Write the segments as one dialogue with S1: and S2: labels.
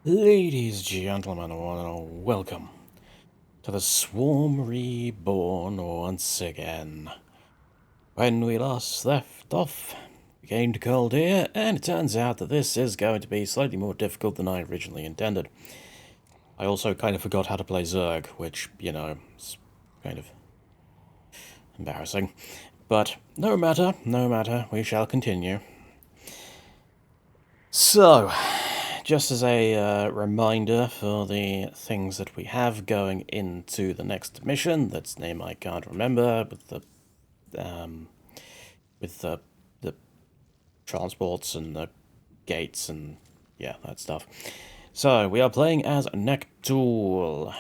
S1: Ladies, gentlemen, welcome to the Swarm Reborn once again. When we last left off, we came to Caldaris, and it turns out that this is going to be slightly more difficult than I originally intended. I also kind of forgot how to play Zerg, which, is kind of embarrassing. But no matter, we shall continue. So, just as a reminder for the things that we have going into the next mission, that's name I can't remember, um, with the transports and the gates and yeah, that stuff. So we are playing as Nektul.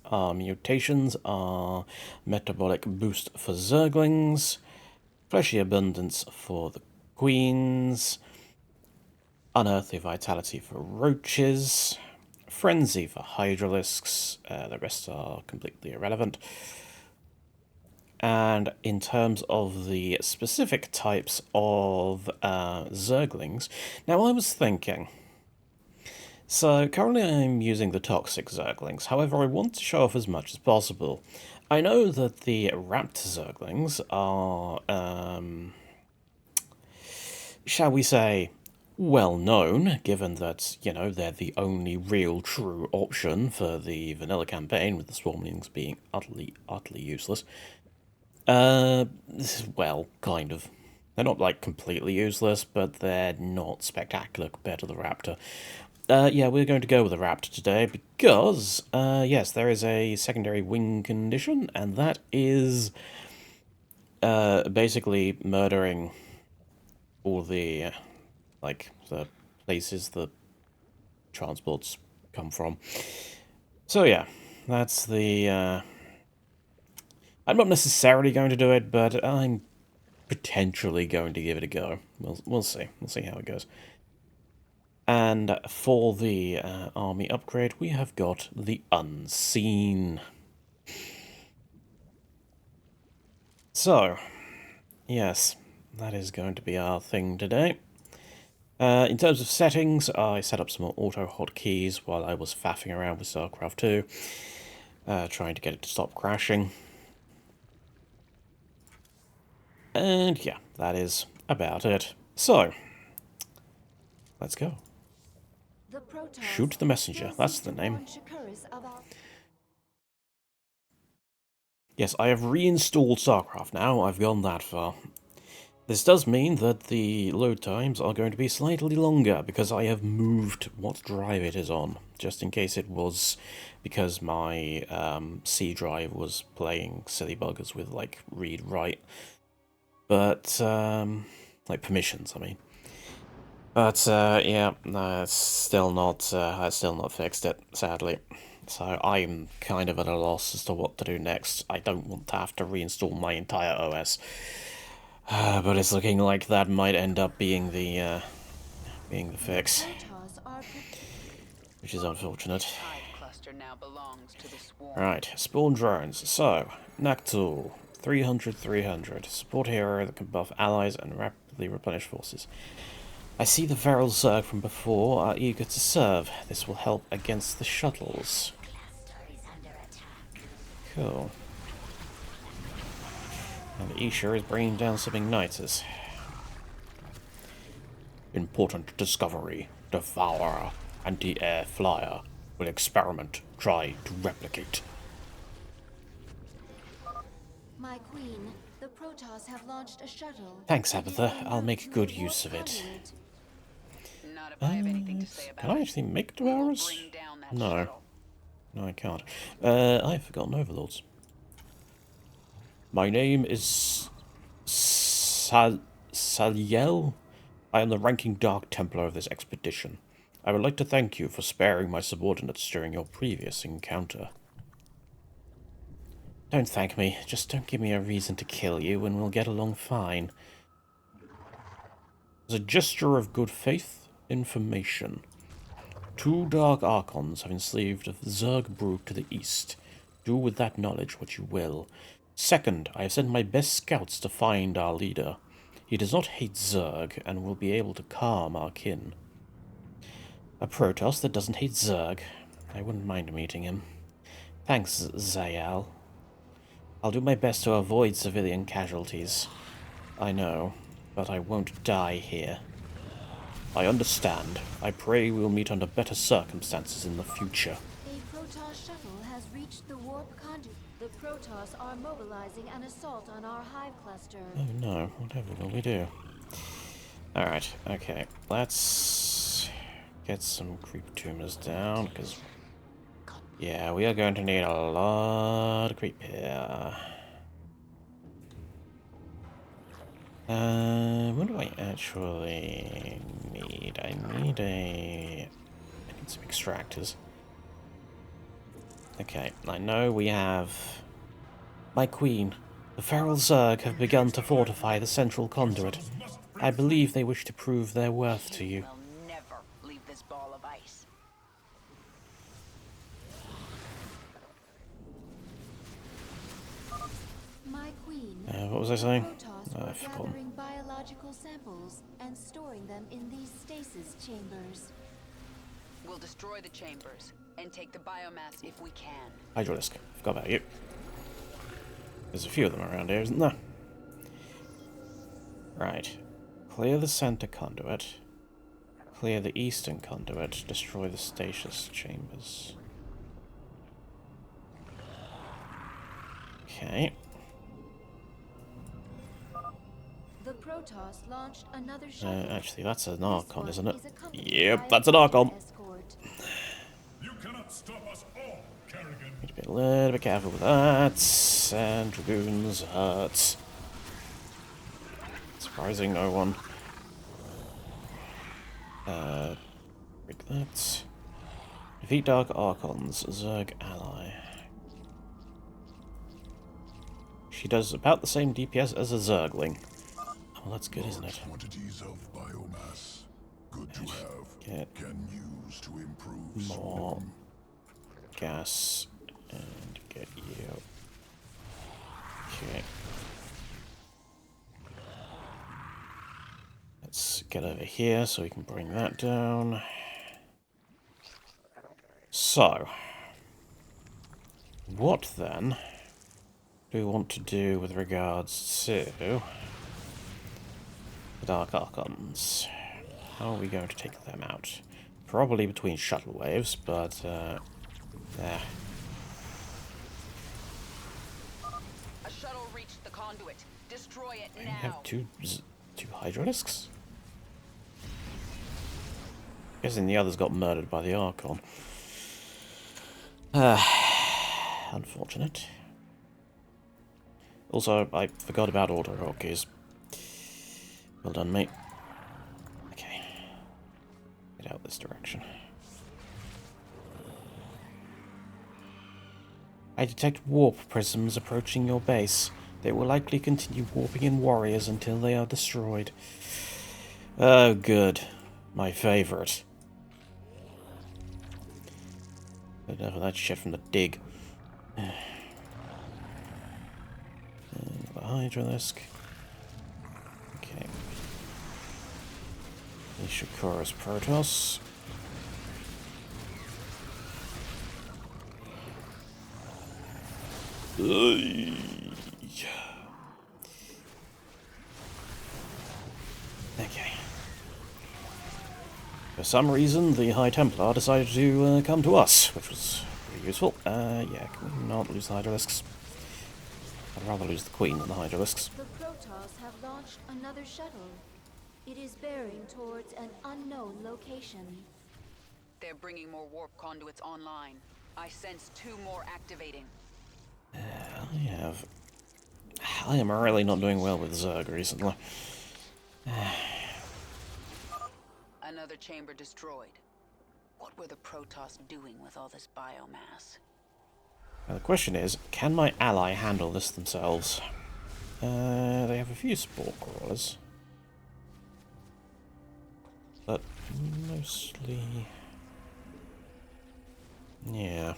S1: Our mutations are metabolic boost for Zerglings, fleshy abundance for the queens, unearthly vitality for roaches, frenzy for hydralisks, the rest are completely irrelevant. And in terms of the specific types of Zerglings, now I was thinking, so currently I'm using the toxic Zerglings, however I want to show off as much as possible. I know that the Rapt Zerglings are, shall we say, well known, given that, they're the only real true option for the vanilla campaign, with the Swarmlings being utterly useless. Well, kind of. They're not, like, completely useless, but they're not spectacular compared to the Raptor. Yeah, we're going to go with the Raptor today because, yes, there is a secondary wing condition, and that is, basically murdering all the, like, the places the transports come from. So, yeah, that's the, I'm not necessarily going to do it, but I'm potentially going to give it a go. We'll see. We'll see how it goes. And for the army upgrade, we have got the Unseen. So, yes, that is going to be our thing today. In terms of settings, I set up some more auto hotkeys while I was faffing around with Starcraft 2, trying to get it to stop crashing. And yeah, that is about it. So, let's go. Shoot the messenger, that's the name. Yes, I have reinstalled Starcraft now, I've gone that far. This does mean that the load times are going to be slightly longer, because I have moved what drive it is on, just in case it was because my C drive was playing silly buggers with, like, read-write. But, like, permissions, I mean. But, yeah, it's still not fixed it, sadly. So I'm kind of at a loss as to what to do next. I don't want to have to reinstall my entire OS. But it's looking like that might end up being the fix. Which is unfortunate. Right, spawn drones. So, Naktul, 300. Support hero that can buff allies and rapidly replenish forces. I see the Feral Zerg from before are eager to serve. This will help against the shuttles. Cool. And Isha is bringing down some igniters. Important discovery. Devourer, anti-air flyer. Will experiment. Try to replicate.
S2: My queen, the Protoss have launched a shuttle.
S1: Thanks, Abatha. I'll make good use of it. Can I actually make Devourers? No. No, I can't. I've forgotten Overlords. My name is Saliel. I am the ranking Dark Templar of this expedition. I would like to thank you for sparing my subordinates during your previous encounter. Don't thank me. Just don't give me a reason to kill you, and we'll get along fine. As a gesture of good faith, information. 2 Dark Archons have enslaved Zerg Brook to the east. Do with that knowledge what you will. Second, I have sent my best scouts to find our leader. He does not hate Zerg, and will be able to calm our kin. A Protoss that doesn't hate Zerg. I wouldn't mind meeting him. Thanks, Zayal. I'll do my best to avoid civilian casualties. I know, but I won't die here. I understand. I pray we'll meet under better circumstances in the future.
S2: A Protoss shuttle has reached the warp conduit. The Protoss are mobilizing an assault on our hive cluster.
S1: Oh no, whatever will we do? Alright, okay. Let's get some creep tumors down, because yeah, we are going to need a lot of creep here. What do I actually need? I need some extractors. Okay, I know we have... My queen, the feral Zerg have begun to fortify the central conduit. I believe they wish to prove their worth to you.
S3: Will never leave this ball of ice.
S2: My queen,
S1: What was I saying?
S2: Protoss were
S1: I've forgotten.
S2: gathering biological samples and storing them in these stasis chambers.
S3: We'll destroy the chambers and take the biomass if we can.
S1: Hydralisk. Forgot about you. There's a few of them around here, isn't there? Right. Clear the center conduit. Clear the eastern conduit. Destroy the stasis chambers. Okay.
S2: The Protoss launched another shuttle.
S1: Actually, that's an
S2: This
S1: Archon,
S2: one
S1: isn't it?
S2: is accompanied
S1: Yep,
S2: by
S1: that's an
S2: a
S1: Archon.
S2: escort.
S4: You cannot stop us all, Kerrigan.
S1: Need to be a little bit careful with that. And Dragoons hurt. Surprising no one. Break that. Defeat Dark Archons, Zerg ally. She does about the same DPS as a Zergling. Well, that's good, isn't it?
S4: Quantities of biomass. Good to have.
S1: Get
S4: Can use to improve
S1: more gas and get you. Okay. Let's get over here so we can bring that down. So, what then do we want to do with regards to the Dark Archons? How are we going to take them out? Probably between shuttle waves, but
S3: A shuttle reached the conduit. Destroy it
S1: we
S3: now.
S1: have two Hydralisks? Guessing the others got murdered by the Archon. Unfortunate. Also, I forgot about auto hotkeys. Well done, mate. Okay. Get out this direction. I detect warp prisms approaching your base. They will likely continue warping in warriors until they are destroyed. Oh, good. My favorite. Enough of that shit from the dig. The Hydralisk. Okay. Ishikaura's Protoss. Okay. For some reason, the High Templar decided to come to us, which was pretty useful. Yeah, can we not lose the Hydralisks? I'd rather lose the Queen than the Hydralisks.
S2: The Protoss have launched another shuttle. It is bearing towards an unknown location.
S3: They're bringing more warp conduits online. I sense 2 more activating.
S1: I am really not doing well with Zerg recently.
S3: Another chamber destroyed. What were the Protoss doing with all this biomass?
S1: Now the question is, can my ally handle this themselves? They have a few spore crawlers. But mostly... yeah.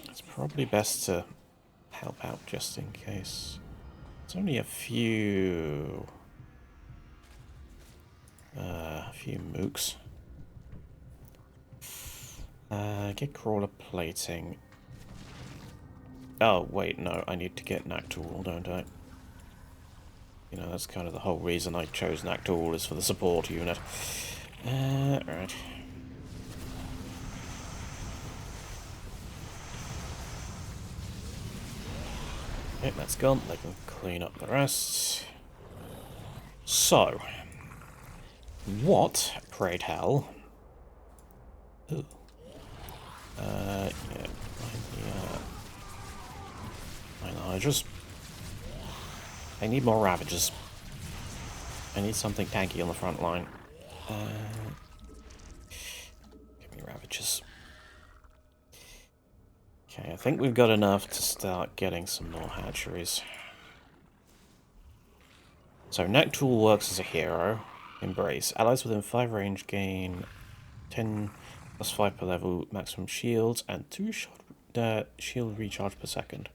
S1: It's probably best to help out just in case. It's only a few mooks. Get crawler plating. Oh, wait, no, I need to get Nactool, don't I? You know, that's kind of the whole reason I chose Nactool, is for the support unit. Alright. Okay, that's gone. They can clean up the rest. So, what, pray tell? Ooh. Yeah, I just... I need more Ravagers. I need something tanky on the front line. Give me Ravagers. Okay, I think we've got enough to start getting some more hatcheries. So, Nactool works as a hero. Embrace. Allies within 5 range gain 10 plus 5 per level maximum shields and 2 shield recharge per second.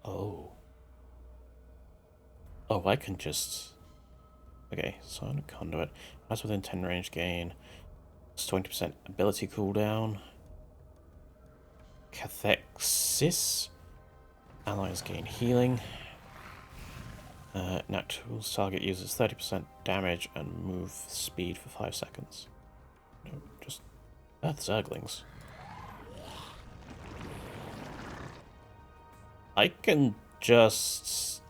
S1: Oh. Oh, I can just... Okay, Silent Conduit. Allies within 10 range gain 20% ability cooldown. Cathexis. Allies gain healing. Nactool's target uses 30% damage and move speed for 5 seconds. No, just Earth Zerglings. I can just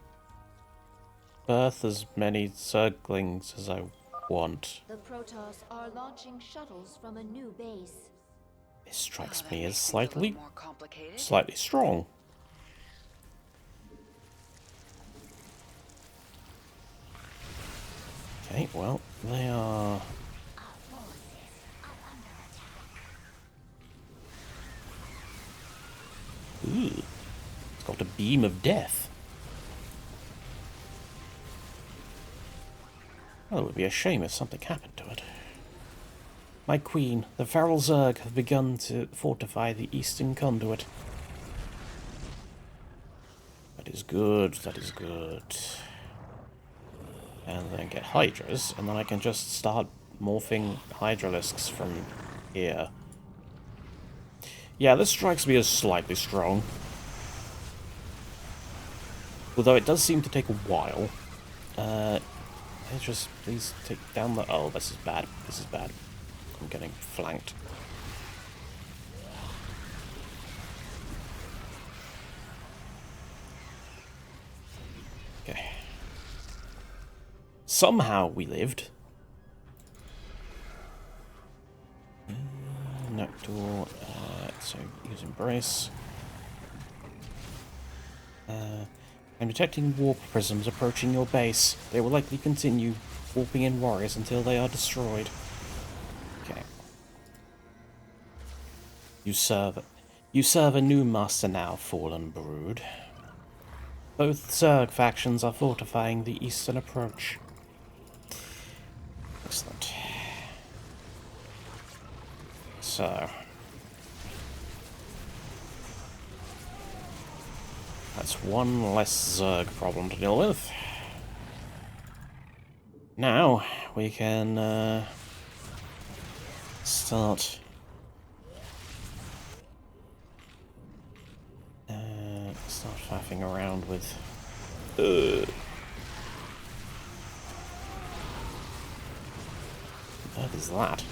S1: birth as many Zerglings as I want.
S2: The Protoss are launching shuttles from a new base.
S1: This strikes
S3: That
S1: me as
S3: makes things a little
S1: slightly
S3: more complicated.
S1: strong. Okay, well, they are... Ooh, it's got a beam of death. Well, it would be a shame if something happened to it. My queen, the feral Zerg have begun to fortify the eastern conduit. That is good, that is good. And then get Hydras, and then I can just start morphing Hydralisks from here. Yeah, this strikes me as slightly strong. Although it does seem to take a while. Just please take down the... Oh, this is bad. This is bad. I'm getting flanked. Okay. Somehow we lived. Nactool, so use Embrace. I'm detecting warp prisms approaching your base. They will likely continue warping in warriors until they are destroyed. Okay. You serve a new master now, Fallen Brood. Both Zerg factions are fortifying the eastern approach. Excellent. So... that's one less Zerg problem to deal with. Now, we can, start... start faffing around with... What is that?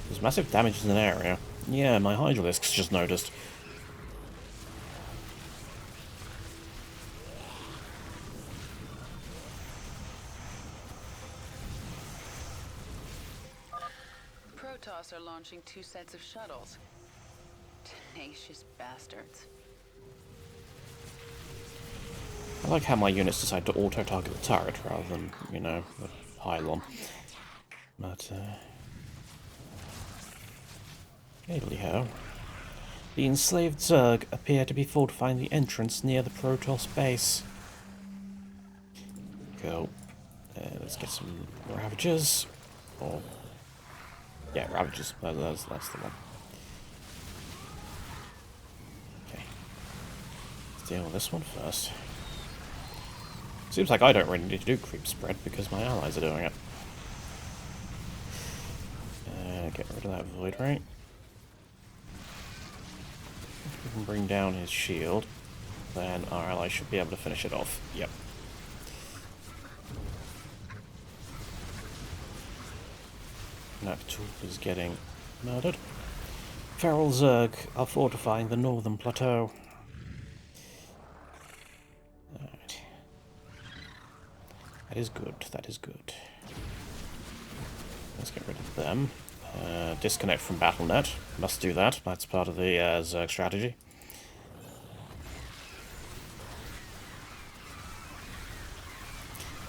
S1: There's massive damage in an area. Yeah, my Hydralisks just noticed.
S3: Protoss are launching 2 sets of shuttles. Tenacious bastards.
S1: I like how my units decide to auto-target the turret rather than, you know, the pylon. But, anyhow. The enslaved Zerg appear to be fortifying the entrance near the Protoss base. Cool. Let's get some Ravagers. Or... yeah, Ravagers. That's the one. Okay. Let's deal with this one first. Seems like I don't really need to do creep spread because my allies are doing it. Get Get rid of that void, right? If we can bring down his shield, then our ally should be able to finish it off. Yep. Noctool is getting murdered. Feral Zerg are fortifying the northern plateau. Alright. That is good, that is good. Let's get rid of them. Disconnect from BattleNet. Must do that, that's part of the Zerg strategy.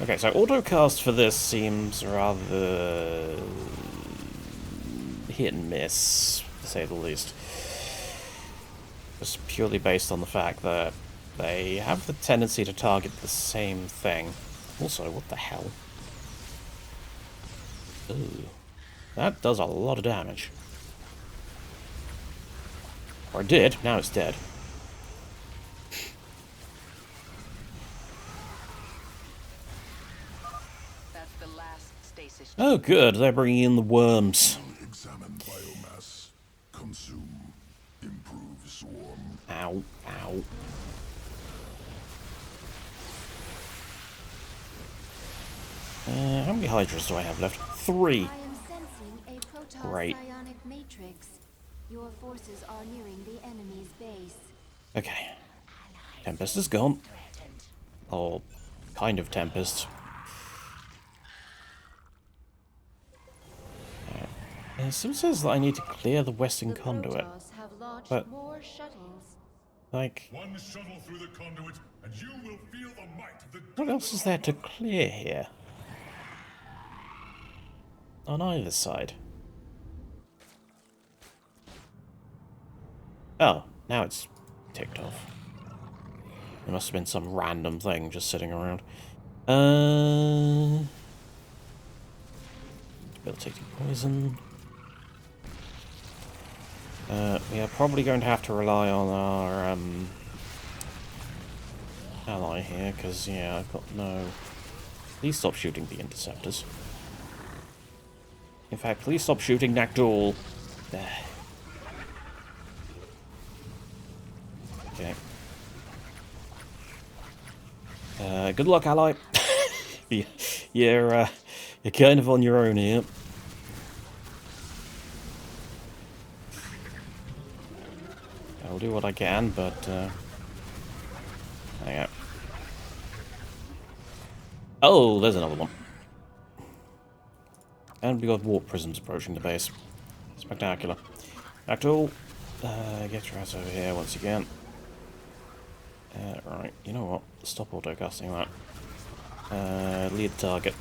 S1: Okay, so autocast for this seems rather hit and miss, to say the least. Just purely based on the fact that they have the tendency to target the same thing. Also, what the hell? Ooh, that does a lot of damage. Or it did, now it's dead.
S3: That's the last stasis.
S1: Oh good, they're bringing in the worms.
S4: Examine biomass. Consume. Improve swarm.
S1: Ow, ow. How many Hydras do I have left? 3.
S2: I am sensing a Protoss
S1: Great.
S2: psionic matrix. Your forces are nearing the enemy's base.
S1: Okay. Tempest is gone. Or kind of Tempest. It still says that I need to clear the western
S2: The
S1: conduit.
S2: Protoss have launched
S1: But-
S2: more shuttles.
S1: Like,
S4: One shuttle through the conduit, and you will feel the might of the
S1: what else is there to clear here? On either side. Oh, now it's ticked off. There must have been some random thing just sitting around. Debilitating poison. We are probably going to have to rely on our ally here, because, yeah, I've got no... Please stop shooting the interceptors. In fact, please stop shooting Nagdool. There. Okay. Good luck, ally. You're kind of on your own here. I'll do what I can, but hang out. Oh, there's another one. And we got warp prisms approaching the base. Spectacular. Noctool, get your ass over here once again. Right, you know what? Stop autocasting that. Lead target.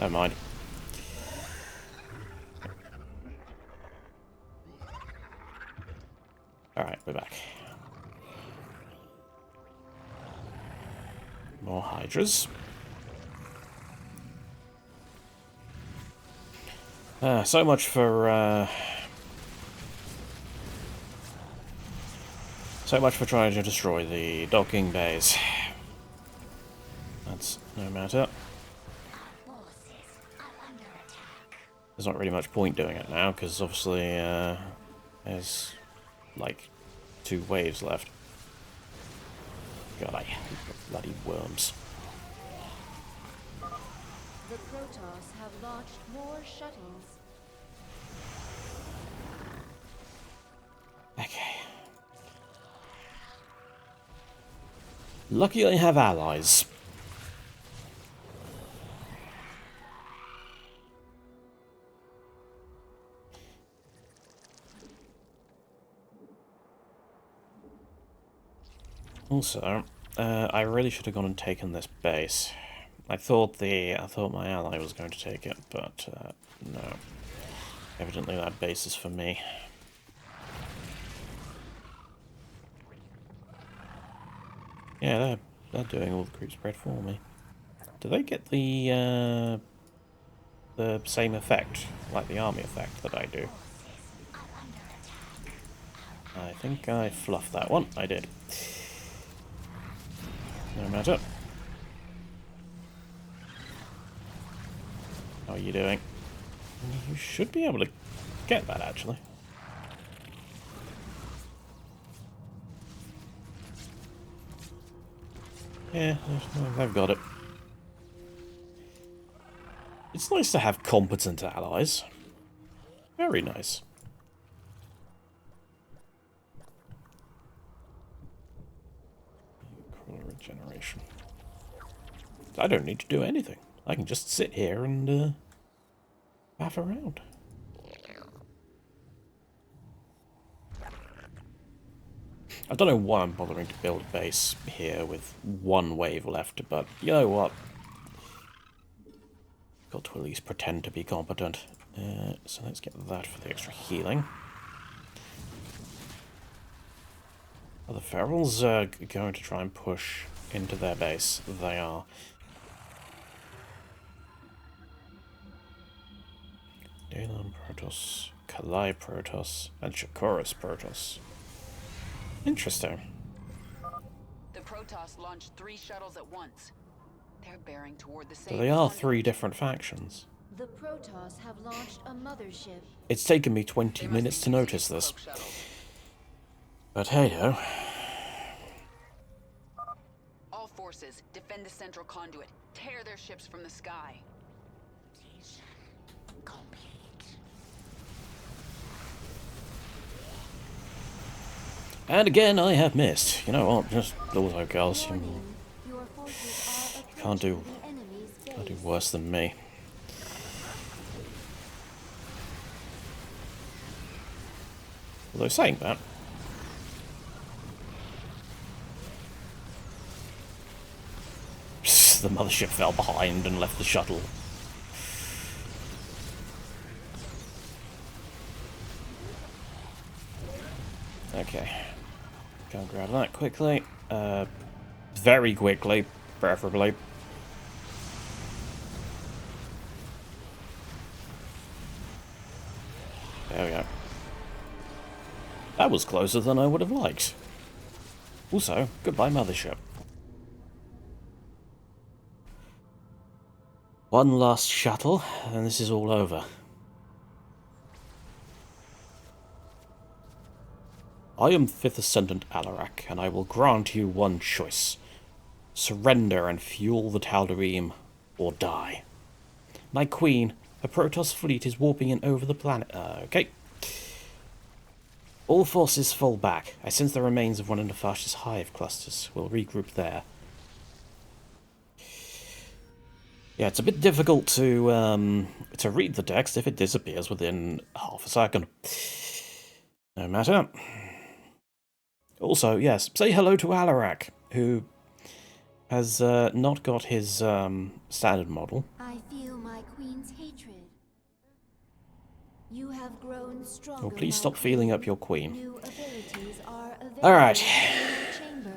S1: Never mind. Alright, we're back. More Hydras. So much for trying to destroy the docking bays. That's no matter. There's not really much point doing it now, because obviously there's like 2 waves left. God, I hate the bloody worms.
S2: The Protoss have launched more shuttles.
S1: Okay. Lucky I have allies. Also, I really should have gone and taken this base. I thought my ally was going to take it, but no. Evidently that base is for me. Yeah, they're doing all the creep spread for me. Do they get the same effect, like the army effect that I do? I think I fluffed that one. I did. No matter. How are you doing? You should be able to get that, actually. Yeah, they've got it. It's nice to have competent allies. Very nice. Crawler regeneration. I don't need to do anything. I can just sit here and faff around. I don't know why I'm bothering to build a base here with one wave left, but you know what? Got to at least pretend to be competent. So let's get that for the extra healing. Are the ferals going to try and push into their base? They are. Dalan Protoss, Kalai Protoss, and Shakuras Protoss. Interesting.
S3: The Protoss launched 3 shuttles at once. They're bearing toward the same.
S1: So they are 3 different factions.
S2: The Protoss have launched a mothership.
S1: It's taken me 20 minutes to notice this. But hey-ho.
S3: All forces, defend the central conduit. Tear their ships from the sky.
S1: And again, I have missed. You know what? Just auto girls. You
S2: Your forces are
S1: can't do
S2: approaching the enemy's
S1: can't do
S2: base.
S1: worse than me. Although saying that, the mothership fell behind and left the shuttle. Okay. Go and grab that quickly. Very quickly, preferably. There we go. That was closer than I would have liked. Also, goodbye mothership. One last shuttle, and this is all over. I am 5th Ascendant Alarak, and I will grant you one choice. Surrender and fuel the Tal'Darim, or die. My queen, a Protoss fleet is warping in over the planet. Okay. All forces fall back. I sense the remains of one of Nefash's hive clusters. We'll regroup there. Yeah, it's a bit difficult to read the text if it disappears within half a second. No matter. Also, yes, say hello to Alarak, who has not got his standard model.
S2: I feel my queen's hatred. You have grown stronger.
S1: Oh, please
S2: my
S1: stop feeling
S2: queen.
S1: up your queen.
S2: New abilities are available
S1: Alright.
S2: in your chamber.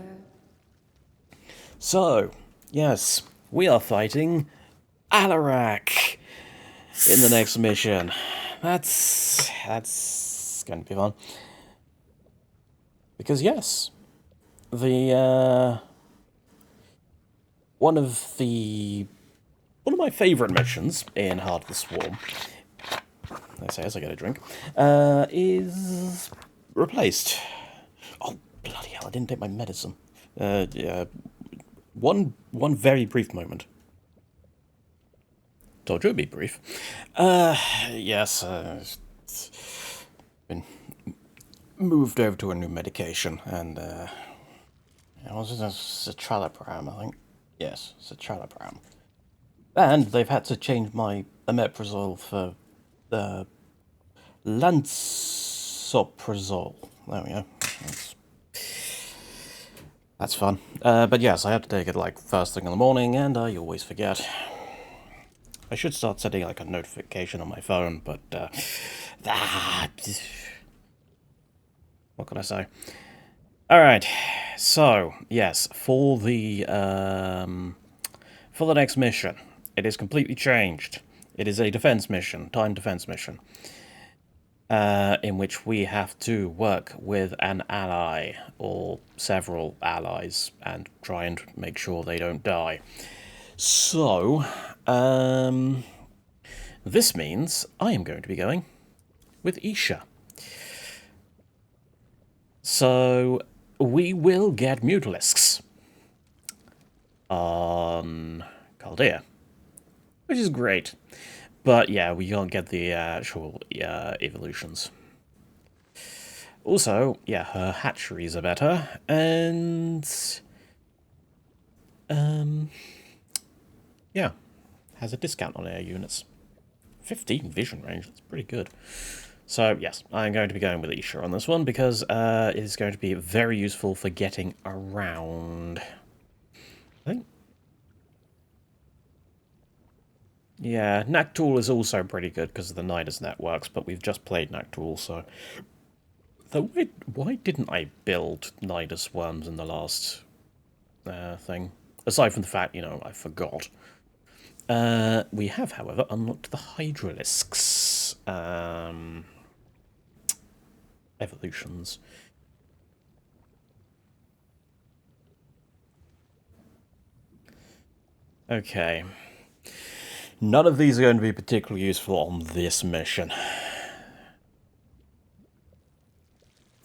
S1: So, yes, we are fighting Alarak in the next mission. That's going to be fun. Because yes, the one of my favourite missions in Heart of the Swarm, let's say as I get a drink, is replaced. Oh bloody hell! I didn't take my medicine. Yeah, one very brief moment. Told you it'd be brief. Yes, been moved over to a new medication, and was it a citralopram, I think? Yes, citralopram. And they've had to change my omeprazole for lansoprazole. There we go. That's fun. But yes, I had to take it like first thing in the morning, and I always forget. I should start setting like a notification on my phone, but what can I say? Alright, so yes, for the next mission, it is completely changed. It is a defense mission, timed defense mission, in which we have to work with an ally or several allies and try and make sure they don't die. So, This means I am going to be going with Isha. So we will get Mutalisks on Chaldea, which is great. But yeah, we can't get the actual evolutions. Also, yeah, her hatcheries are better, and yeah, has a discount on air units. 15 vision range, that's pretty good. So yes, I'm going to be going with Isha on this one because it is going to be very useful for getting around. I think. Yeah, Naktool is also pretty good because of the Nidus networks, but we've just played Naktool, so... Though, why didn't I build Nidus worms in the last thing? Aside from the fact, you know, I forgot. We have, however, unlocked the Hydralisks evolutions. Okay. None of these are going to be particularly useful on this mission.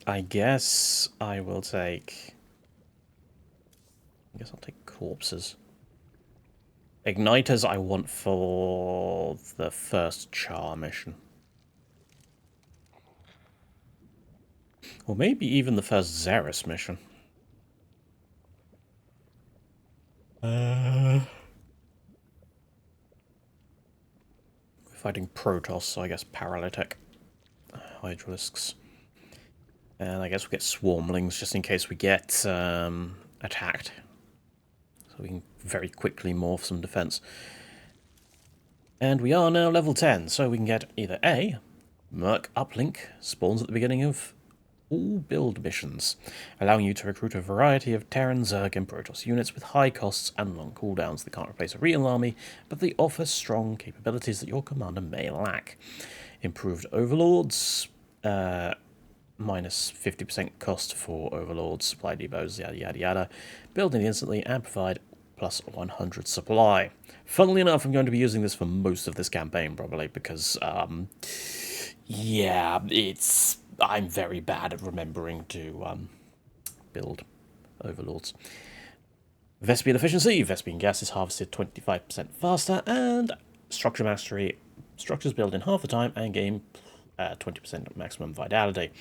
S1: I guess I will take... I guess I'll take corpses. Igniters I want for the first Char mission. Or maybe even the first Xeris mission. We're fighting Protoss, so I guess Paralytic. Hydralisks. And I guess we get Swarmlings just in case we get attacked. So we can very quickly morph some defense. And we are now level 10, so we can get either A, Merc Uplink, spawns at the beginning of all build missions, allowing you to recruit a variety of Terran, Zerg, and Protoss units with high costs and long cooldowns. They can't replace a real army, but they offer strong capabilities that your commander may lack. Improved Overlords, minus 50% cost for Overlords, supply depots, yada yada yada. Build instantly and provide plus 100 supply. Funnily enough, I'm going to be using this for most of this campaign, probably, because, yeah, I'm very bad at remembering to build Overlords. Vespian efficiency. Vespian gas is harvested 25% faster, and structure mastery. Structures build in half the time and gain 20% maximum vitality.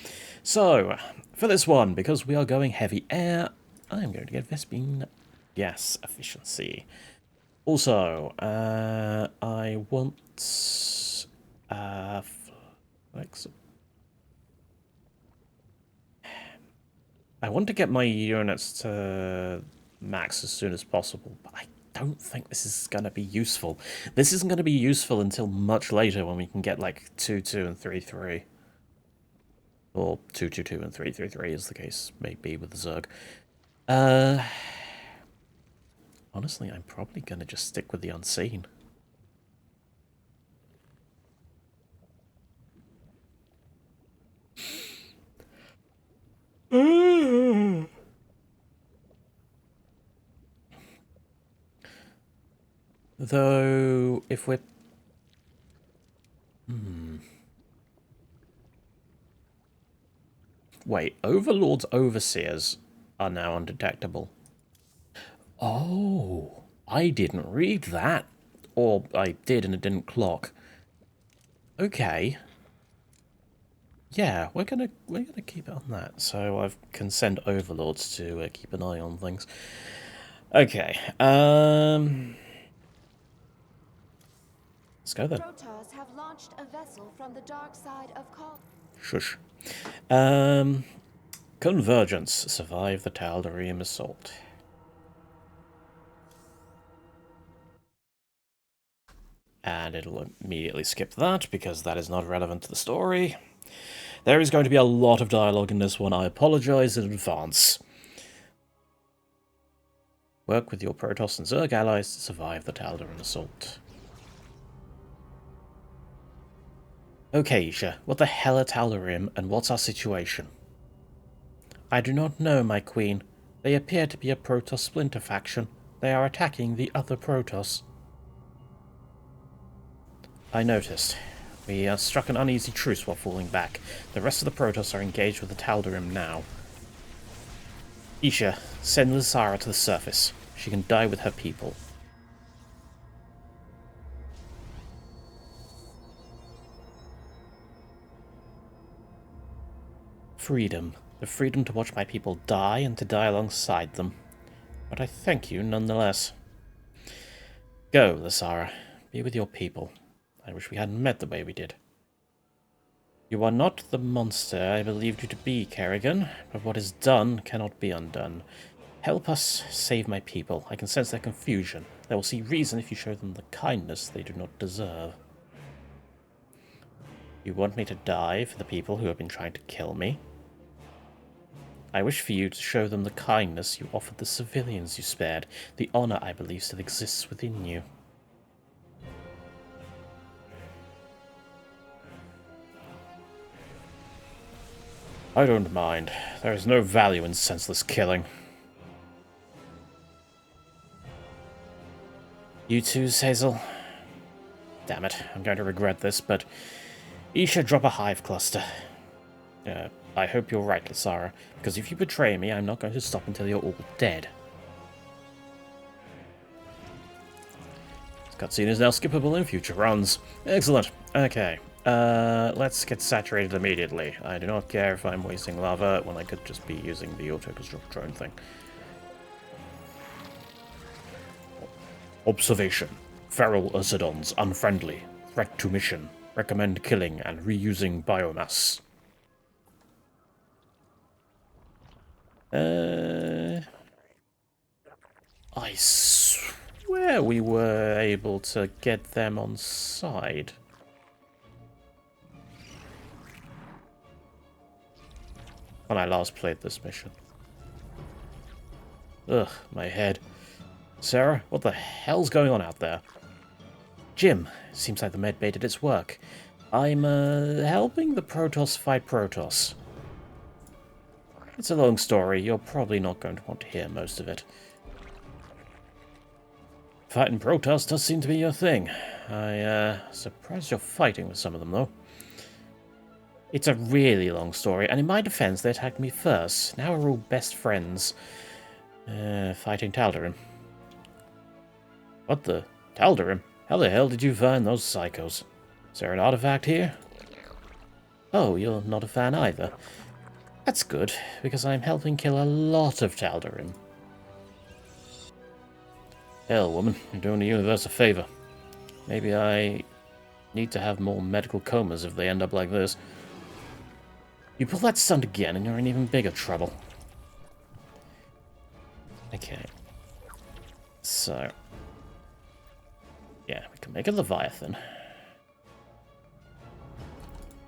S1: So, for this one, because we are going heavy air, I'm going to get Vespian gas efficiency. Also, I want I want to get my units to max as soon as possible, but I don't think this is going to be useful. This isn't going to be useful until much later when we can get like 2-2 and 3-3. Or 2-2-2 and 3-3-3 as the case may be with the Zerg. Honestly, I'm probably going to just stick with the Unseen. Though, if we're... Wait, Overlord's Overseers are now undetectable. Oh, I didn't read that. Or I did and it didn't clock. Okay. Yeah, we're gonna keep it on that. So I can send Overlords to keep an eye on things. Okay. Let's go then.
S2: Protoss have launched a vessel from the dark side of
S1: Shush. Convergence. Survive the Caldaris assault. And it'll immediately skip that, because that is not relevant to the story. There is going to be a lot of dialogue in this one. I apologize in advance. Work with your Protoss and Zerg allies to survive the Caldaris assault. Okay, Isha, what the hell are Tal'Darim, and what's our situation? I do not know, my queen. They appear to be a Protoss splinter faction. They are attacking the other Protoss. I noticed. We struck an uneasy truce while falling back. The rest of the Protoss are engaged with the Tal'Darim now. Isha, send Lysara to the surface. She can die with her people. Freedom. The freedom to watch my people die and to die alongside them. But I thank you nonetheless. Go, Lysara. Be with your people. I wish we hadn't met the way we did. You are not the monster I believed you to be, Kerrigan, but what is done cannot be undone. Help us save my people. I can sense their confusion. They will see reason if you show them the kindness they do not deserve. You want me to die for the people who have been trying to kill me? I wish for you to show them the kindness you offered the civilians you spared, the honor I believe still exists within you. I don't mind. There is no value in senseless killing. You too, Hazel? Damn it, I'm going to regret this, but Isha, drop a hive cluster. I hope you're right, Lysara, because if you betray me, I'm not going to stop until you're all dead. This cutscene is now skippable in future runs. Excellent. Okay. Let's get saturated immediately. I do not care if I'm wasting lava when I could just be using the auto-construct drone thing. Observation. Feral Urzodons unfriendly. Threat to mission. Recommend killing and reusing biomass. I swear we were able to get them on side. When I last played this mission. Ugh, my head. Sarah, what the hell's going on out there? Jim, seems like the medbay did its work. I'm, helping the Protoss fight Protoss. It's a long story, you're probably not going to want to hear most of it. Fighting Protoss does seem to be your thing. Surprised you're fighting with some of them, though. It's a really long story, and in my defense, they attacked me first. Now we're all best friends. Fighting Tal'Darim. What the? Tal'Darim? How the hell did you find those psychos? Is there an artifact here? Oh, you're not a fan either. That's good, because I'm helping kill a lot of Tal'Darim. Hell, woman, you're doing the universe a favor. Maybe I need to have more medical comas if they end up like this. You pull that stunt again and you're in even bigger trouble. Okay. So. Yeah, we can make a Leviathan.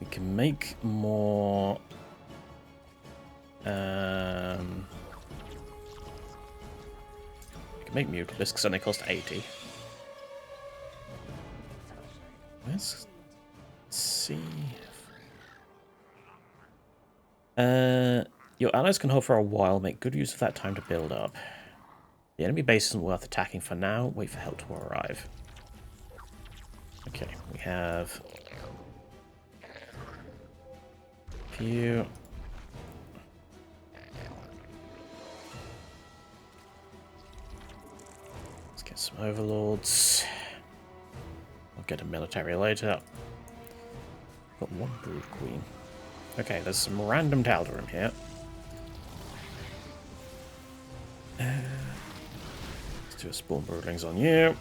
S1: We can make more... we can make Mutalisks and they cost 80. Let's see... your allies can hold for a while, make good use of that time to build up. The enemy base isn't worth attacking for now, wait for help to arrive. Okay, we have... a few... let's get some overlords. We'll get a military later. Got one brood queen. Okay, there's some random Tal'Darim here. Let's do a spawn broodlings on you.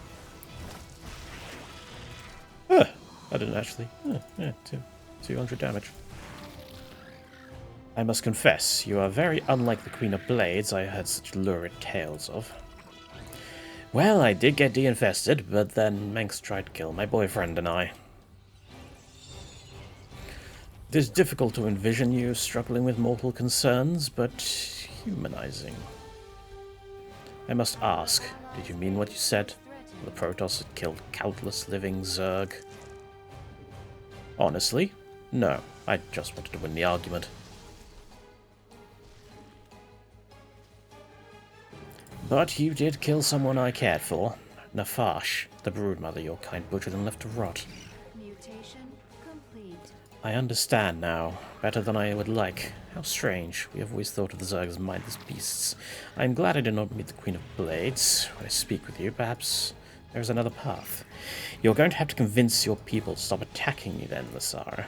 S1: I didn't actually... yeah, 200 damage. I must confess, you are very unlike the Queen of Blades I heard such lurid tales of. Well, I did get de-infested, but then Manx tried to kill my boyfriend and I. It is difficult to envision you struggling with mortal concerns, but humanizing. I must ask, did you mean what you said? The Protoss had killed countless living Zerg? Honestly, no. I just wanted to win the argument. But you did kill someone I cared for. Nafash, the broodmother your kind butchered and left to rot. I understand now, better than I would like. How strange. We have always thought of the Zerg as mindless beasts. I am glad I did not meet the Queen of Blades. When I speak with you, perhaps there is another path. You're going to have to convince your people to stop attacking me then, Lassara.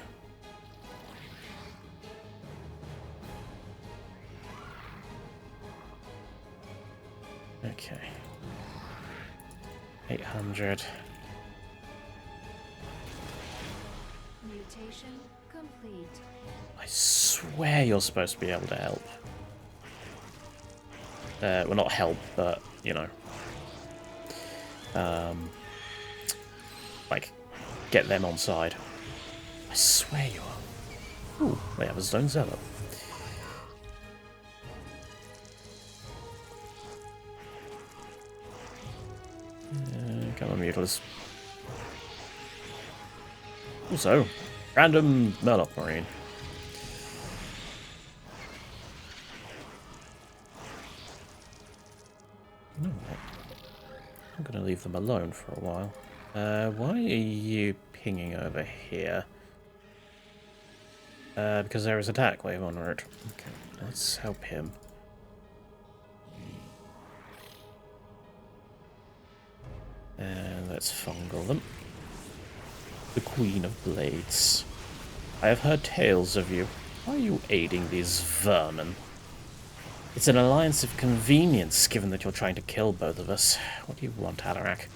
S1: Okay. 800.
S2: Mutation complete.
S1: I swear you're supposed to be able to help. Well, not help, but, you know. Like, get them on side. I swear you are. Ooh, they have a Stone Zealot. Come on, Mutilus. Also, random Murloc Marine. You know what? I'm going to leave them alone for a while. Why are you pinging over here? Because there is attack wave en route. Okay, let's help him. And let's fungal them. The Queen of Blades. I have heard tales of you. Why are you aiding these vermin? It's an alliance of convenience, given that you're trying to kill both of us. What do you want, Alarak?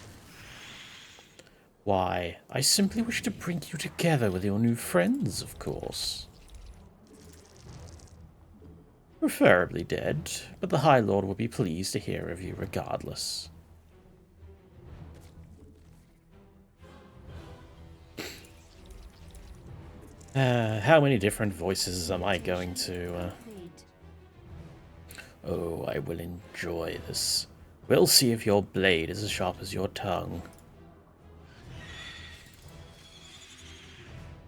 S1: Why, I simply wish to bring you together with your new friends, of course. Preferably dead, but the High Lord will be pleased to hear of you regardless. How many different voices am I going to... Oh, I will enjoy this. We'll see if your blade is as sharp as your tongue.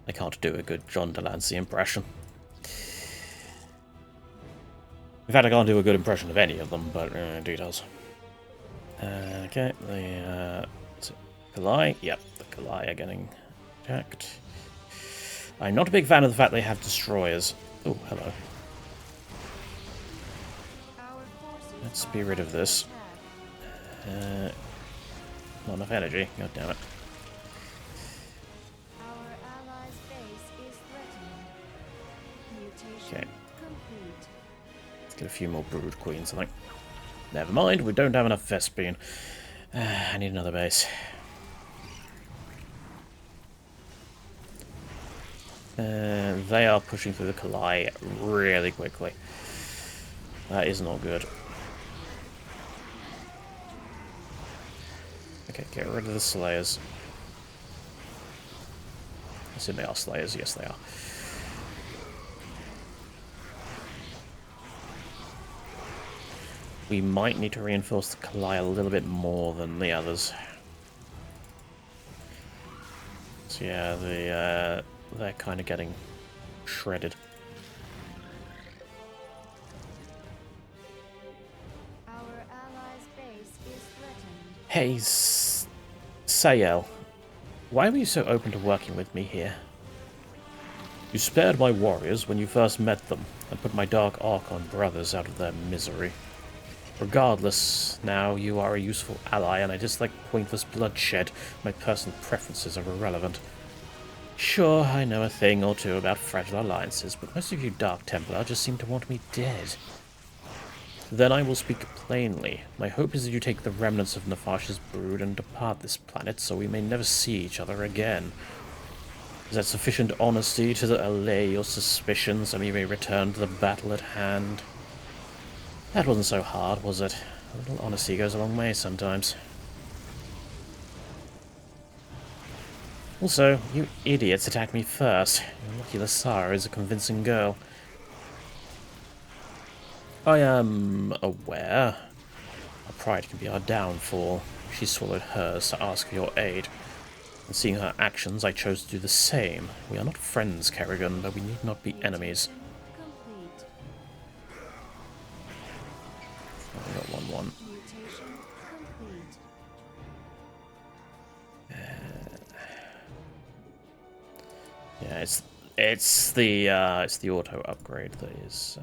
S1: I can't do a good John Delancey impression. In fact, I can't do a good impression of any of them, but details. Okay, the Kalai. Yep, the Kalai are getting attacked. I'm not a big fan of the fact they have destroyers. Oh, hello. Let's be rid of this. Not enough energy. God damn it. Okay. Let's get a few more Brood Queens, I think. Never mind, we don't have enough Vespene. I need another base. They are pushing through the Kalai really quickly. That is not good. Okay, get rid of the Slayers. I assume they are Slayers. Yes, they are. We might need to reinforce the Kalai a little bit more than the others. So yeah, they're kind of getting shredded.
S2: Our allies' base is threatened.
S1: Hey, Sayel, why were you so open to working with me here? You spared my warriors when you first met them, and put my Dark Archon brothers out of their misery. Regardless, now you are a useful ally, and I dislike pointless bloodshed. My personal preferences are irrelevant. Sure, I know a thing or two about fragile alliances, but most of you Dark Templar just seem to want me dead. Then I will speak plainly. My hope is that you take the remnants of Nefash's brood and depart this planet so we may never see each other again. Is that sufficient honesty to allay your suspicions, and you may return to the battle at hand? That wasn't so hard, was it? A little honesty goes a long way sometimes. Also, you idiots attacked me first. You're lucky Lassara is a convincing girl. I am aware. Our pride can be our downfall. She swallowed hers to ask for your aid. And seeing her actions, I chose to do the same. We are not friends, Kerrigan, but we need not be enemies.
S2: Complete.
S1: We got 1-1.
S2: Mutation complete.
S1: Yeah, It's the auto upgrade that is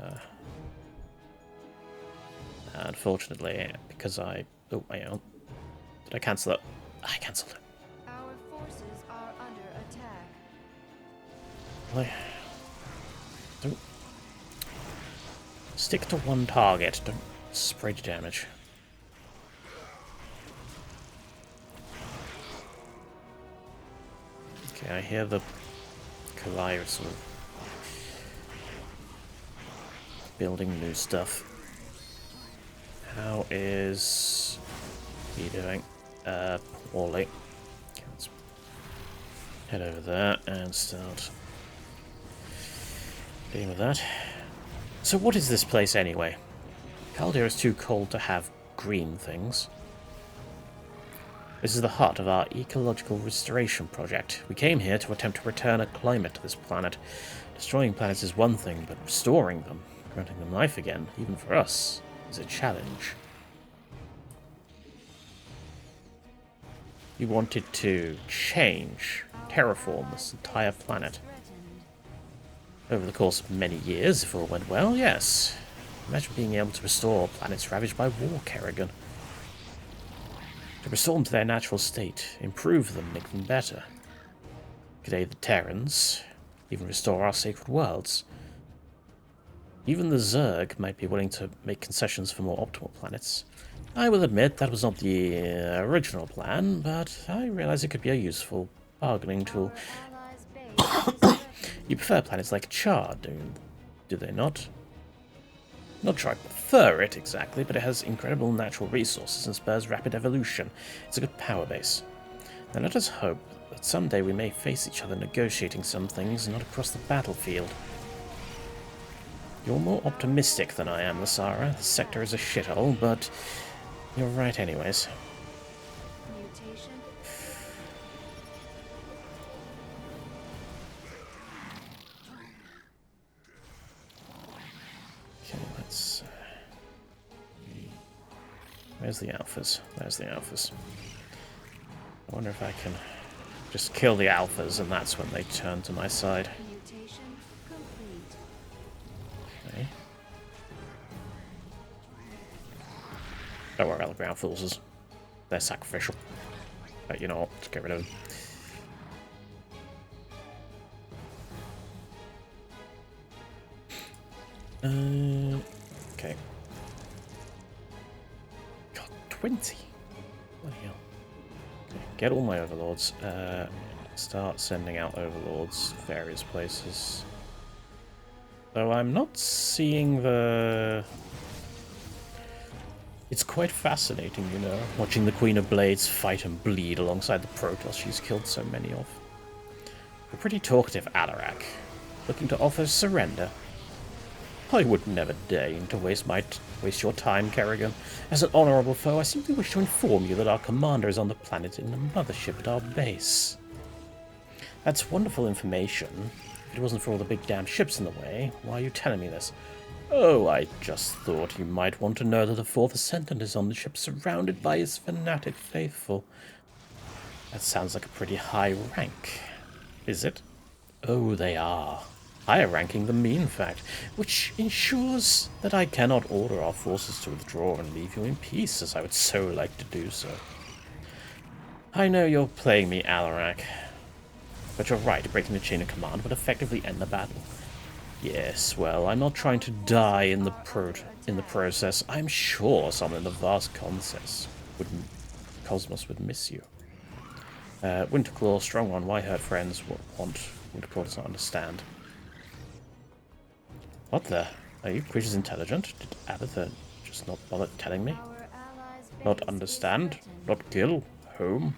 S1: unfortunately, because I hang on. Did I cancel it? I cancelled it.
S2: Our forces are under attack.
S1: Really? Don't stick to one target. Don't spread your damage. Okay, I hear the Caldaris sort of building new stuff. How is he doing? Poorly. Okay, let's head over there and start dealing with that. So what is this place anyway? Caldaris is too cold to have green things. This is the heart of our ecological restoration project. We came here to attempt to return a climate to this planet. Destroying planets is one thing, but restoring them, granting them life again, even for us, is a challenge. You wanted to change, terraform this entire planet. Over the course of many years, if all went well, yes. Imagine being able to restore planets ravaged by war, Kerrigan. To restore them to their natural state, improve them, make them better. Could aid the Terrans, even restore our sacred worlds. Even the Zerg might be willing to make concessions for more optimal planets. I will admit that was not the original plan, but I realize it could be a useful bargaining tool. You prefer planets like Char, do they not? Not sure I prefer it exactly, but it has incredible natural resources and spurs rapid evolution. It's a good power base. Now let us hope that someday we may face each other negotiating some things, not across the battlefield. You're more optimistic than I am, Lasara. The sector is a shithole, but you're right anyways.
S2: Mutation.
S1: Okay, let's... Where's the alphas? There's the alphas. I wonder if I can just kill the alphas and that's when they turn to my side.
S2: Mutation complete.
S1: Okay. Don't worry about the ground forces. They're sacrificial. But you know what? Just get rid of them. Okay. God, 20. Bloody hell. Okay, get all my overlords. Start sending out overlords various places. Though I'm not seeing the... It's quite fascinating, you know, watching the Queen of Blades fight and bleed alongside the Protoss she's killed so many of. A pretty talkative Alarak, looking to offer surrender. I would never deign to waste your time, Kerrigan. As an honourable foe, I simply wish to inform you that our commander is on the planet in the mothership at our base. That's wonderful information. If it wasn't for all the big damn ships in the way, why are you telling me this? Oh, I just thought you might want to know that the 4th Ascendant is on the ship surrounded by his fanatic faithful. That sounds like a pretty high rank. Is it? Oh, they are. Higher ranking than me, in fact, which ensures that I cannot order our forces to withdraw and leave you in peace, as I would so like to do so. I know you're playing me, Alarak, but you're right, breaking the chain of command would effectively end the battle. Yes, well, I'm not trying to die in the process. I'm sure someone in the vast cosmos would miss you. Winterclaw, strong one, why hurt friends? What want? Winterclaw does not understand. What the? Are you creatures intelligent? Did Abatha just not bother telling me? Not understand? Not kill? Home?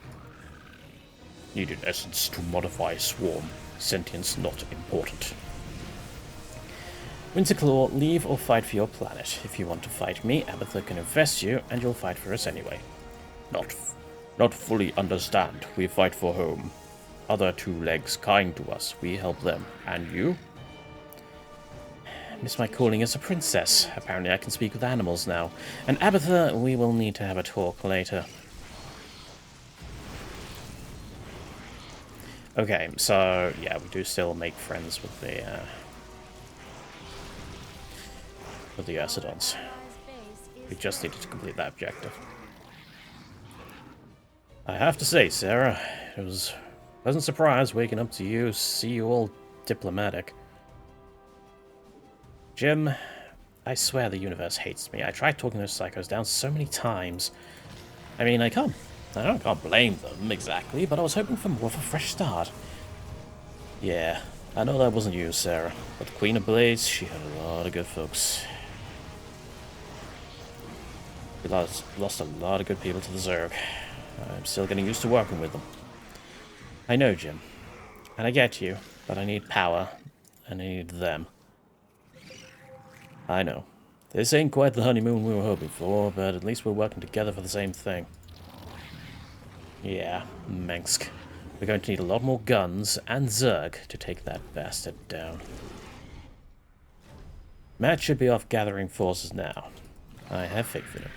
S1: Needed essence to modify swarm. Sentience not important. Winterclaw, leave or fight for your planet. If you want to fight me, Abatha can invest you, and you'll fight for us anyway. Not fully understand. We fight for home. Other 2 legs kind to us. We help them. And you? Miss my calling as a princess. Apparently I can speak with animals now. And Abatha, we will need to have a talk later. Okay, so yeah, we do still make friends with the Ursidons. We just needed to complete that objective. I have to say, Sarah, it was a pleasant surprise waking up to you, see you all diplomatic. Jim, I swear the universe hates me. I tried talking those psychos down so many times. I mean, I can't blame them exactly, but I was hoping for more of a fresh start. Yeah, I know that wasn't you, Sarah, but the Queen of Blades, she had a lot of good folks. We lost a lot of good people to the Zerg. I'm still getting used to working with them. I know, Jim, and I get you, but I need power, and I need them. I know. This ain't quite the honeymoon we were hoping for, but at least we're working together for the same thing. Yeah, Mensk. We're going to need a lot more guns and Zerg to take that bastard down. Matt should be off gathering forces now. I have faith in him.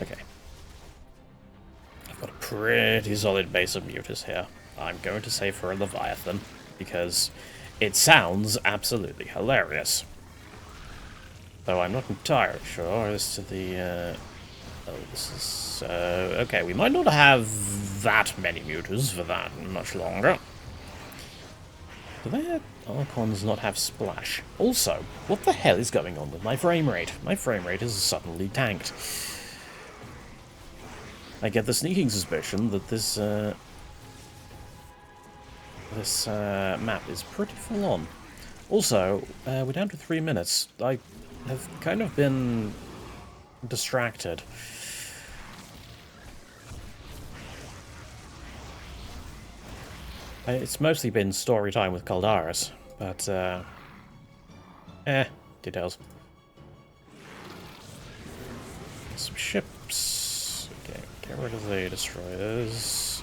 S1: Okay. I've got a pretty solid base of mutas here. I'm going to say for a Leviathan, because it sounds absolutely hilarious. Though I'm not entirely sure as to the, oh, this is, okay, we might not have that many mutas for that much longer. Do their Archons not have splash? Also, what the hell is going on with my frame rate? My frame rate has suddenly tanked. I get the sneaking suspicion that this map is pretty full on. Also, we're down to 3 minutes. I have kind of been distracted. It's mostly been story time with Caldaris, but, details. Some ships. Okay, get rid of the destroyers.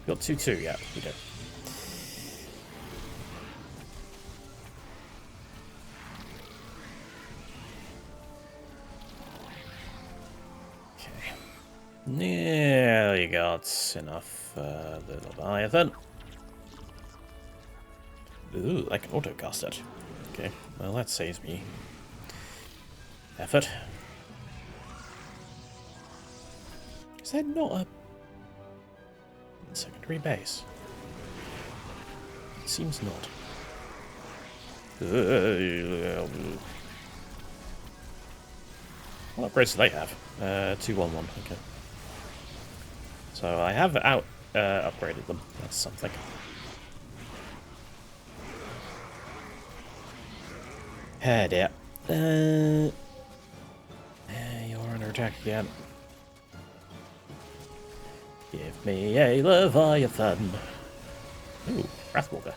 S1: Got 2-2, yeah, we do. Nearly got enough for the Leviathan. Ooh, I can autocast it. Okay, well that saves me effort. Is that not a secondary base? It seems not. What upgrades do they have? 2-1-1, okay. So I have upgraded them. That's something. Dear. You're under attack again. Give me a Leviathan. Ooh, Wrathwalker.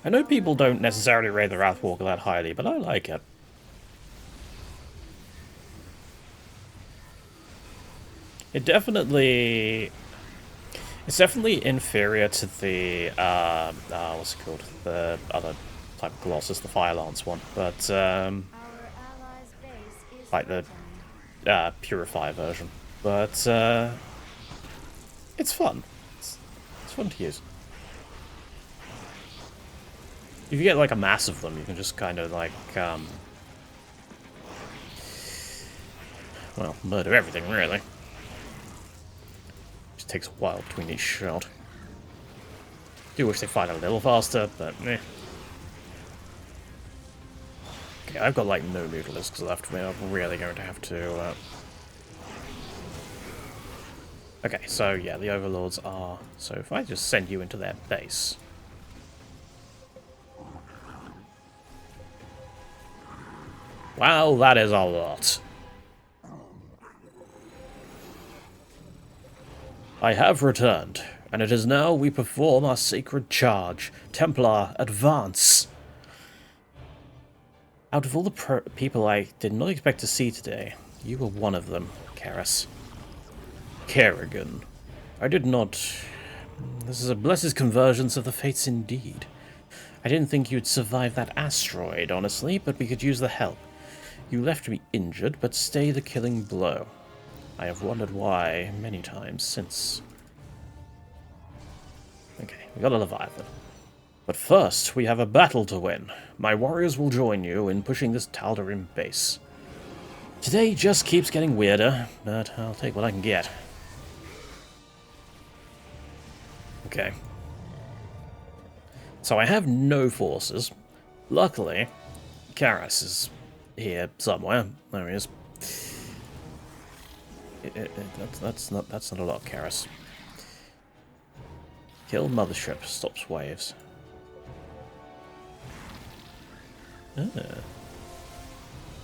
S1: I know people don't necessarily rate the Wrathwalker that highly, but I like it. It's definitely inferior to the, what's it called? The other type of Colossus, the Fire Lance one. But, like the Purifier version. But, it's fun. It's fun to use. If you get, like, a mass of them, you can just kind of, like, well, murder everything, really. Takes a while between each shot. Do wish they fight a little faster, but meh. Okay, I've got like no Mutalisks left. We're really going to have to. Okay, so yeah, the Overlords are. So if I just send you into their base. Wow, that is a lot. I have returned, and it is now we perform our sacred charge. Templar, advance! Out of all the people I did not expect to see today, you were one of them, Karis. Kerrigan. I did not... This is a blessed convergence of the fates indeed. I didn't think you'd survive that asteroid, honestly, but we could use the help. You left me injured, but stay the killing blow. I have wondered why many times since. Okay, we got a Leviathan. But first, we have a battle to win. My warriors will join you in pushing this Caldaris base. Today just keeps getting weirder, but I'll take what I can get. Okay. So I have no forces. Luckily, Karas is here somewhere. There he is. That's not a lot, Karas. Kill mothership, stops waves.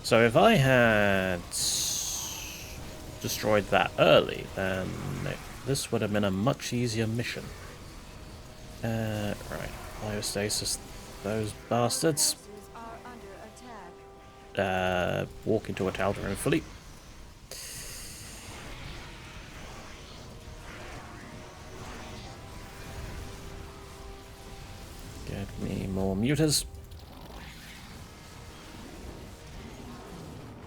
S1: So if I had destroyed that early, then this would have been a much easier mission. Right, biostasis, those bastards. Walk into a Caldaris fleet. Get me more muters.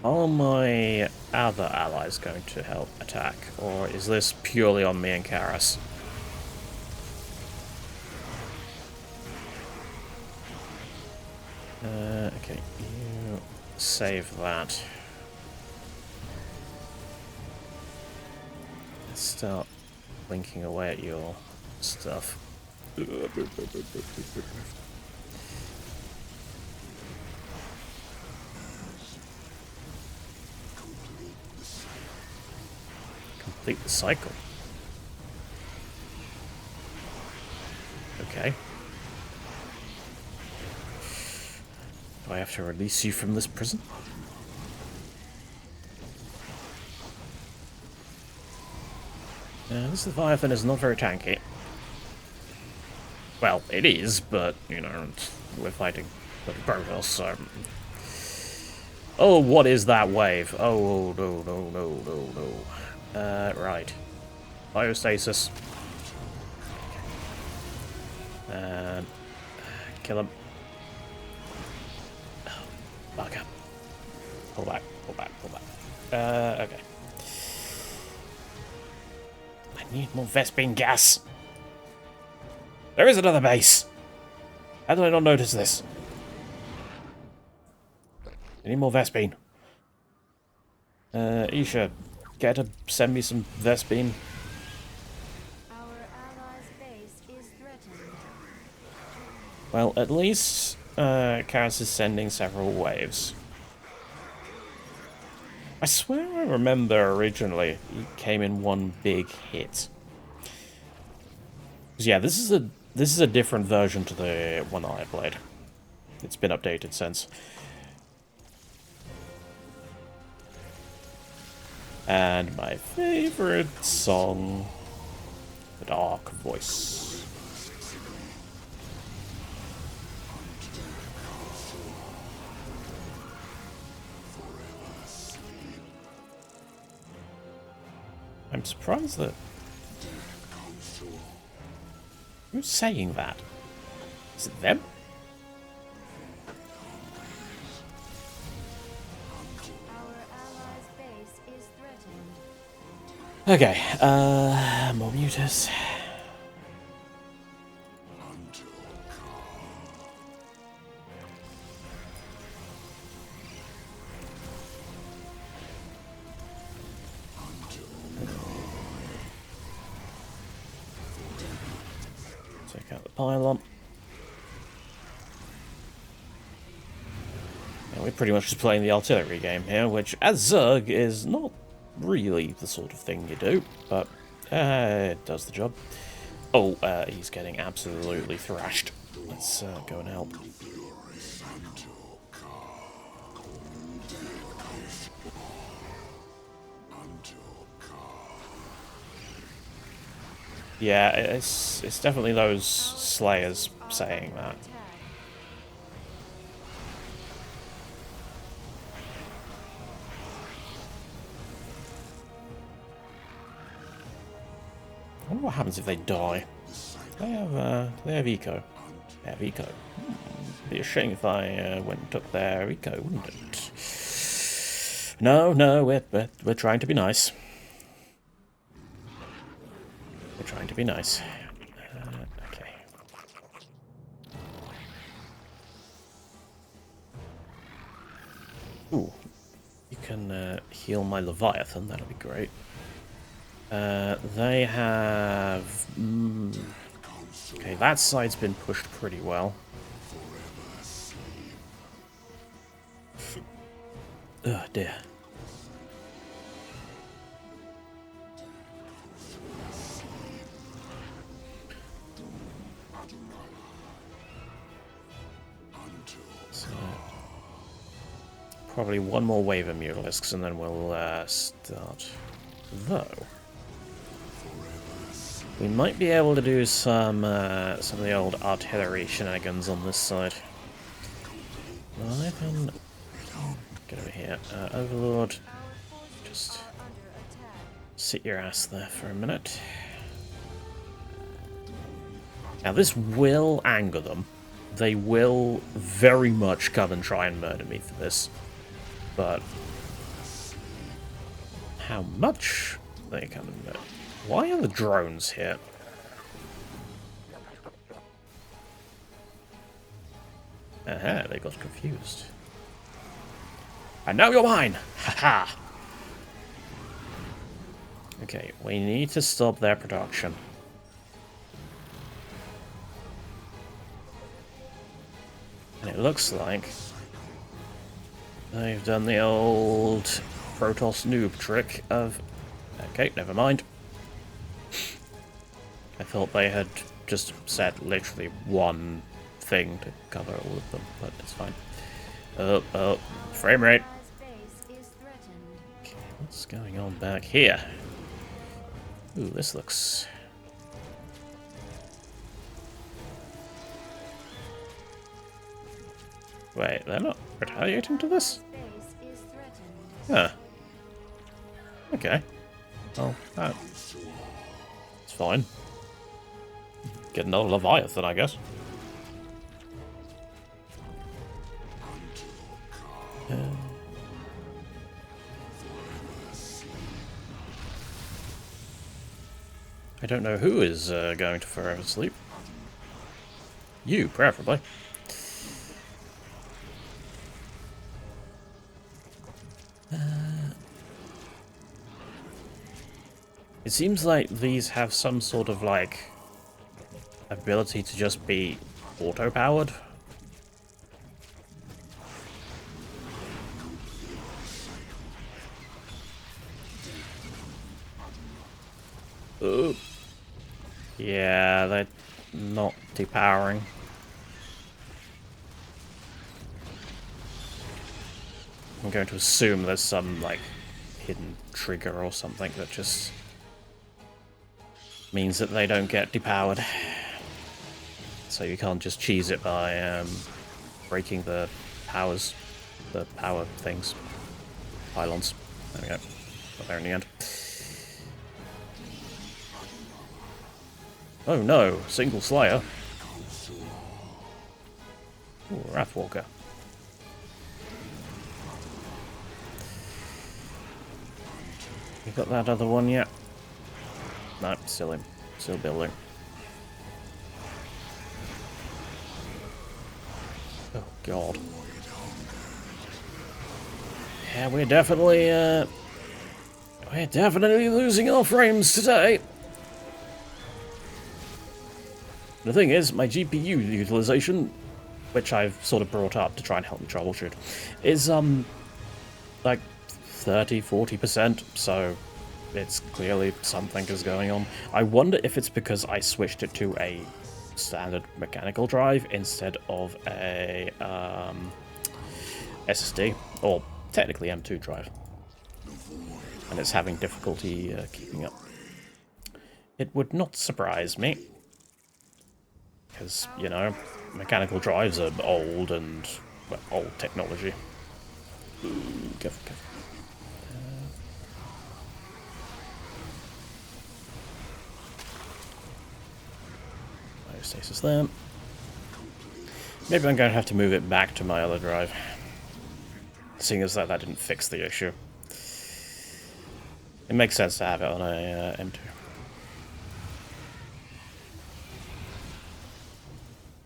S1: Are my other allies going to help attack, or is this purely on me and Karas? Okay, you save that. Let's start blinking away at your stuff. Complete the cycle. Okay. Do I have to release you from this prison? This Leviathan is not very tanky. Well, it is, but, you know, we're fighting the Protoss, so... Oh, what is that wave? Oh, no. Right. Biostasis. Kill him. Oh, bugger. Pull back. Okay. I need more Vespene gas. There is another base. How did I not notice this? I need more Vespene. Isha, care to send me some Vespene?
S2: Our allies' base is threatened.
S1: Well, at least Karas is sending several waves. I swear I remember originally it came in one big hit. 'Cause yeah, this is a different version to the one that I played. It's been updated since. And my favorite song, The Dark Voice. I'm surprised that... Who's saying that? Is it them?
S2: Our allies' base is threatened.
S1: Okay, more muters. Take out the pylon. And we're pretty much just playing the artillery game here, which, as Zerg, is not really the sort of thing you do, but it does the job. Oh, he's getting absolutely thrashed. Let's go and help. Yeah, it's definitely those Slayers saying that. I wonder what happens if they die. Do they have eco? Have eco. Be a shame if I went and took their eco, wouldn't it? No, we're trying to be nice. We're trying to be nice. Okay. Ooh, you can heal my Leviathan. That'll be great. They have. Okay, that side's been pushed pretty well. Oh dear. So, probably one more wave of Mutalisks and then we'll start. Though we might be able to do some of the old artillery shenanigans on this side. Leviathan, get over here. Overlord, just sit your ass there for a minute. Now this will anger them. They will very much come and try and murder me for this. But how much they come and murder? Why are the drones here? Aha, they got confused. And now you're mine! Haha! Okay, we need to stop their production. And it looks like they've done the old Protoss noob trick of... Okay, never mind. I thought they had just set literally one thing to cover all of them, but it's fine. Oh, frame rate. Okay, what's going on back here? Ooh, this looks... Wait, they're not retaliating to this? Huh. Okay. Well, that's fine. Get another Leviathan, I guess. I don't know who is going to forever sleep. You, preferably. It seems like these have some sort of, like, ability to just be auto-powered. Ooh. Yeah, they're not depowering. I'm going to assume there's some, like, hidden trigger or something that just means that they don't get depowered. So you can't just cheese it by breaking the power things. Pylons. There we go. Got there in the end. Oh no, single Slayer. Ooh, Wrathwalker. You got that other one yet? No, still building. Oh god. Yeah, we're definitely losing our frames today. The thing is, my GPU utilization, which I've sort of brought up to try and help me troubleshoot, is like 30–40%, so it's clearly something is going on. I wonder if it's because I switched it to a standard mechanical drive instead of a SSD, or technically M2 drive, and it's having difficulty keeping up. It would not surprise me, because, you know, mechanical drives are old and, well, old technology. Ooh, careful. Stasis there. Maybe I'm going to have to move it back to my other drive. Seeing as that didn't fix the issue. It makes sense to have it on a M2.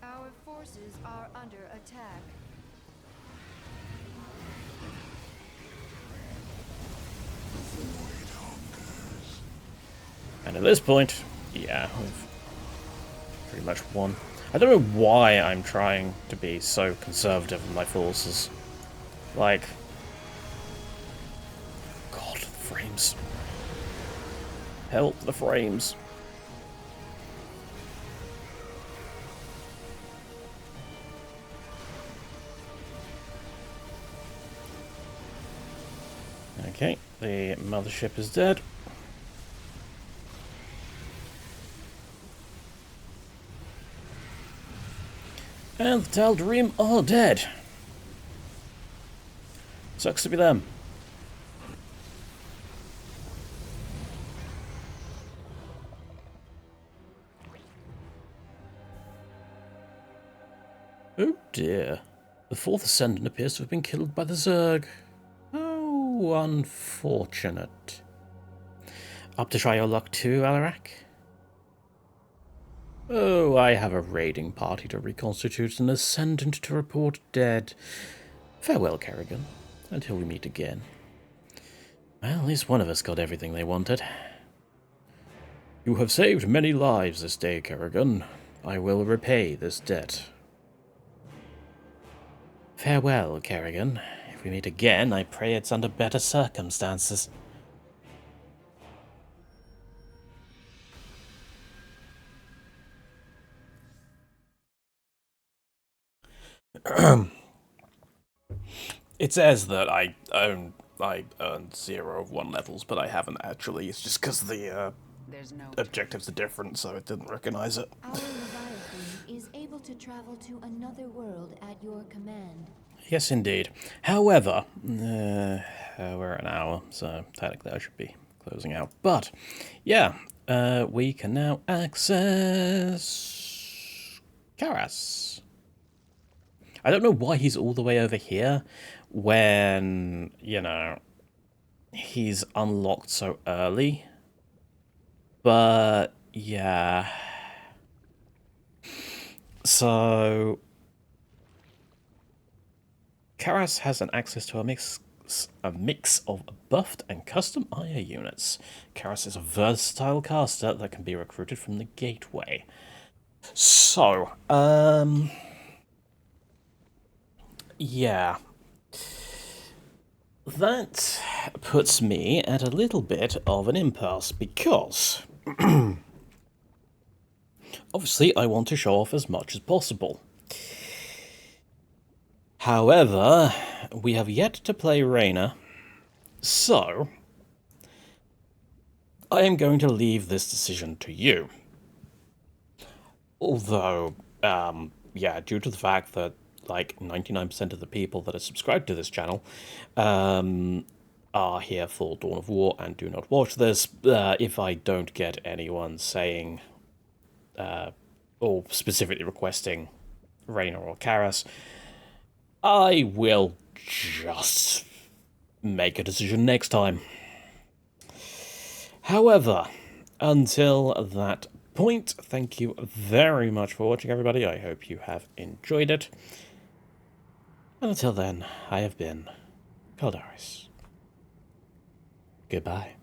S2: Our forces are under attack.
S1: And at this point, yeah, we've pretty much won. I don't know why I'm trying to be so conservative in my forces. Like, God, the frames. Help the frames. Okay, the mothership is dead. And the Caldaris are dead. Sucks to be them. Oh dear. The fourth Ascendant appears to have been killed by the Zerg. Oh, unfortunate. Up to try your luck too, Alarak? Oh, I have a raiding party to reconstitute, an Ascendant to report dead. Farewell, Kerrigan, until we meet again. Well, at least one of us got everything they wanted. You have saved many lives this day, Kerrigan. I will repay this debt. Farewell, Kerrigan. If we meet again, I pray it's under better circumstances. It says that I earned 0 of 1 levels, but I haven't actually. It's just because the
S3: There's no
S1: objectives are different, so it didn't recognize it.
S2: Our Leviathan is able to travel to another world at your command.
S1: Yes, indeed. However, we're at an hour, so technically I should be closing out. But, yeah, we can now access Karas. I don't know why he's all the way over here when, you know, he's unlocked so early. But, yeah. So, Karas has an access to a mix of buffed and custom IO units. Karas is a versatile caster that can be recruited from the gateway. So, yeah. That puts me at a little bit of an impasse because obviously I want to show off as much as possible. However, we have yet to play Reyna, so I am going to leave this decision to you. Although, yeah, due to the fact that like 99% of the people that are subscribed to this channel are here for Dawn of War and do not watch this, if I don't get anyone saying or specifically requesting Reyna or Karas, I will just make a decision next time. However, until that point, thank you very much for watching, everybody. I hope you have enjoyed it. And until then, I have been Caldaris. Goodbye.